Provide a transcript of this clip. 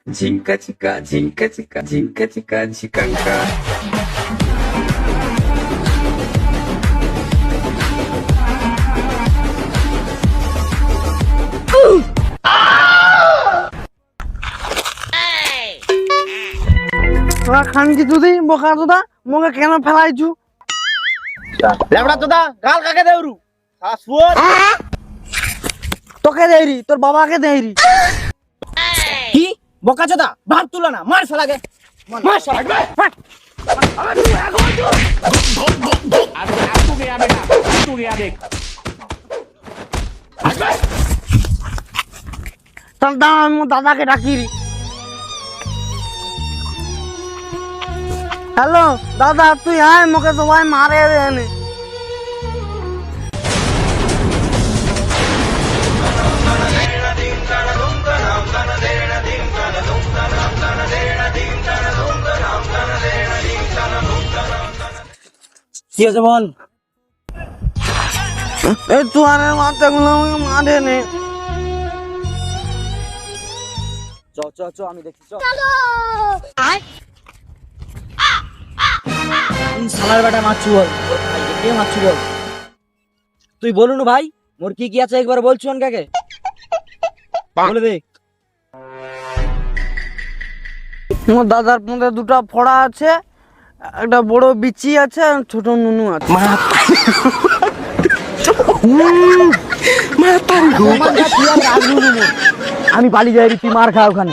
ঝিঙ্কা চিকা ঝিঙ্কা চিকা ঝিঙ্কা চিকা ঝিকাঙ্কা। তোরা খানকি তুই বোকা তোদা মোকে কেন ফেলাইছু? লেবড়া তোদা গাল কাকে দেউরু শাশুর তোকে দেইরি, তোর বাবাকে দেইরি। কি বোকা চোদা ভাত তুলো না মার শালাকে মার শালাকে তাহলে দাঁড়া, আমি মোর দাদাকে ডাকিরি। হ্যালো দাদা, তুই আয়, মোকে সবাই মারে এনে। কি হয়েছে বল এই তুয়ারের মাথাগুলো আমাকে মারে নে। চ চ চ আমি দেখছি চ শালার বেটা মারছু বল কে মারছু বল তুই বলুন ভাই মোর কি কি আছে একবার বলছু অনকাকে বলে দে মোর দাদার মধ্যে দুটো ফোড়া আছে, একটা বড় বিচি আছে, আর ছোট নুনু আছে। আমি পালিয়ে যাই তুই মার খা ওখানে।